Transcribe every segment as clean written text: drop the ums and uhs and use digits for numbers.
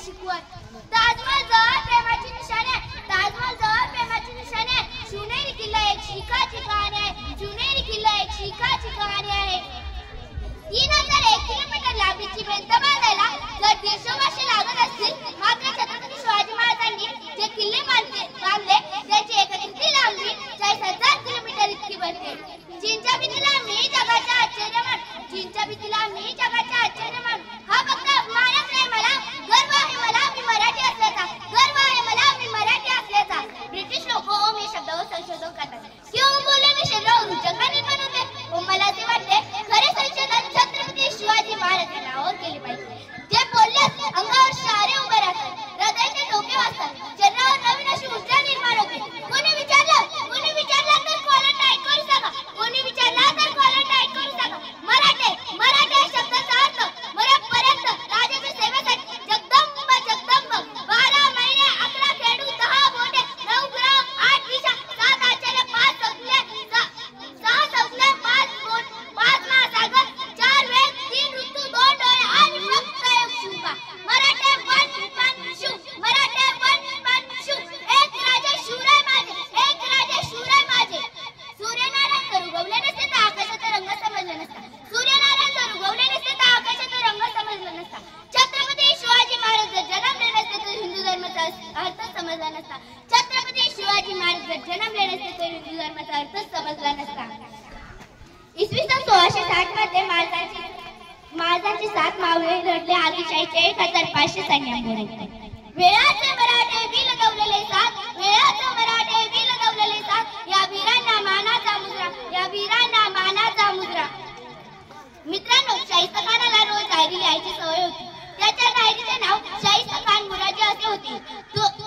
शिकवण. ताजमहल जवळ प्रेमाची निशाणी आहे, ताजमहल जवळ प्रेमाची निशाणी आहे. शिवनेरी किल्ला एक शिकाची कहाणी आहे, शिवनेरी किल्ला एक शिकाची कहाणी आहे. 3001 किलोमीटर लांबीची भिंत बांधायला जर 150 वर्षे लागत असतील, मात्र छत्रपती शिवाजी महाराजांनी जे किल्ले बांधले त्याची एकत्रित लांबी 40,000 किलोमीटर इतकी बनते. चीनच्या भीतीला मी जगाच्या आश्चर्यमान, चीनच्या भीतीला मी जगाच्या आश्चर्यमान. हा फक्त अभिमानच नाही, मला गर्व आहे, मला मी मराठी असल्याचा गर्व आहे, मला मी मराठी असल्याचा. ब्रिटिश लोक मी शब्दावर संशोधन करतात किंवा बोलले मी शब्दावर रुचक निर्माण होते. मला असे वाटते खरे संशोधन छत्रपती शिवाजी महाराज नावावर केले पाहिजे. जे बोलल्यास अंगावर शहारे उभे राहतात, हृदयाचे ठोके वाजतात, शरीरावर नवीन अशी ऊर्जा निर्माण होते. कोणी विचारलं तर कॉलर टाईप करू सांगा, कोणी विचारला तर कॉलर टाईप करू सांगा. मराठे या शब्दाचा अर्थ मरेपर्यंत राजाच्या सेवेसाठी जगदंब जगदंब. 12 महिने 11 खेळू 10 बोटे 9 ग्राम 8 दिशा 7 आचार्य 5 सौज्ञ 6 सौज्ञ 5 महासागर 4 वेद 3 ऋतू 2 डोळे आणि फक्त एक शिवबा. मराठे वन पण शिव, मराठे वन पण शिव. एक राजा शिवराय माझे, एक राजा शिवराय माझे. सूर्यनारायण जर उगवले नसते तर आकाशाचा रंग समजला नसता, सूर्यनारायण जर उगवले नसते तर आकाशाचा रंग समजला नसता. छत्रपती शिवाजी महाराज जर जन्मले नसते तर हिंदू धर्माचा अर्थ समजला नसता. छत्रपती शिवाजी महाराज जर जन्मले नसते तर हिंदू धर्माचा अर्थ समजला नसता. इसवी सन 1660 मध्ये महाराजांचे 7 मावळे लढले आदिलशाहीच्या 1500 सैन्यामुळे. वेळाचे मराठे वीर लढवलेले 7, वेळाचे मराठे वीर लढवलेले 7. या वीरांना मानाचा मुद्रा, या वीरांना मानाचा मुद्रा. मित्रांनो, शाहिस्ता खानाला रोज डायरी लिहायची सवय होती. त्याच्या डायरीचे नाव शाहिस्ता खान मुराजी असे होते.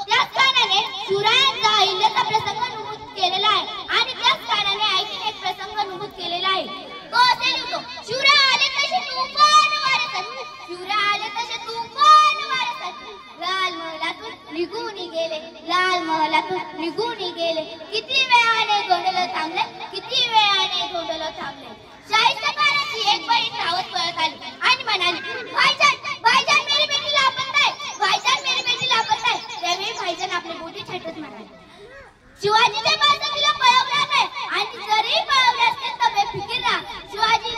त्याच कारणाने शिवरायांचा अहिल्याचा प्रसंग नमूद केलेला आहे आणि त्याच कारणाने आणखी एक प्रसंग नमूद केलेला आहे. तो असे लिहितो, शिवराय आले तसे तुफान वारतात, शिवराय आले तसे तुफान वारतात. लाल महलातून निघून गेले, लाल महलातून निघून गेले. किती वेळाने गोंधळ थांबले, किती वेळाने गोंधळ थांबले. शाहिस्ता खानाची एक बहीण धावत पळत आली आणि म्हणाली, भाईजान भाईजान मेरी बेटी लापता है, भाईजान मेरी बेटी लापता है. त्यावेळी भाईजान आपले बोटी छेटत म्हणाले, शिवाजीच्या माणसं तिला पळवणार नाही आणि जरी पळवले असते तर बेफिकीर राहा. शिवाजी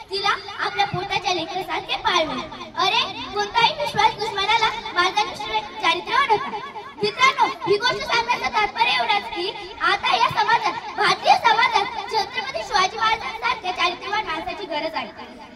तिला आपल्या पोटाच्या लेकरासारखे पाळले. अरे, कोणताही विश्वास दुश्मनाला महाराजांविषयी चारित्र्यवान होता. मित्रांनो, ही गोष्ट सांगण्याचं तात्पर्य एवढंच की आता या समाजात, भारतीय समाजात छत्रपती शिवाजी महाराजांसारख्या चारित्र्यवान माणसाची गरज आहे.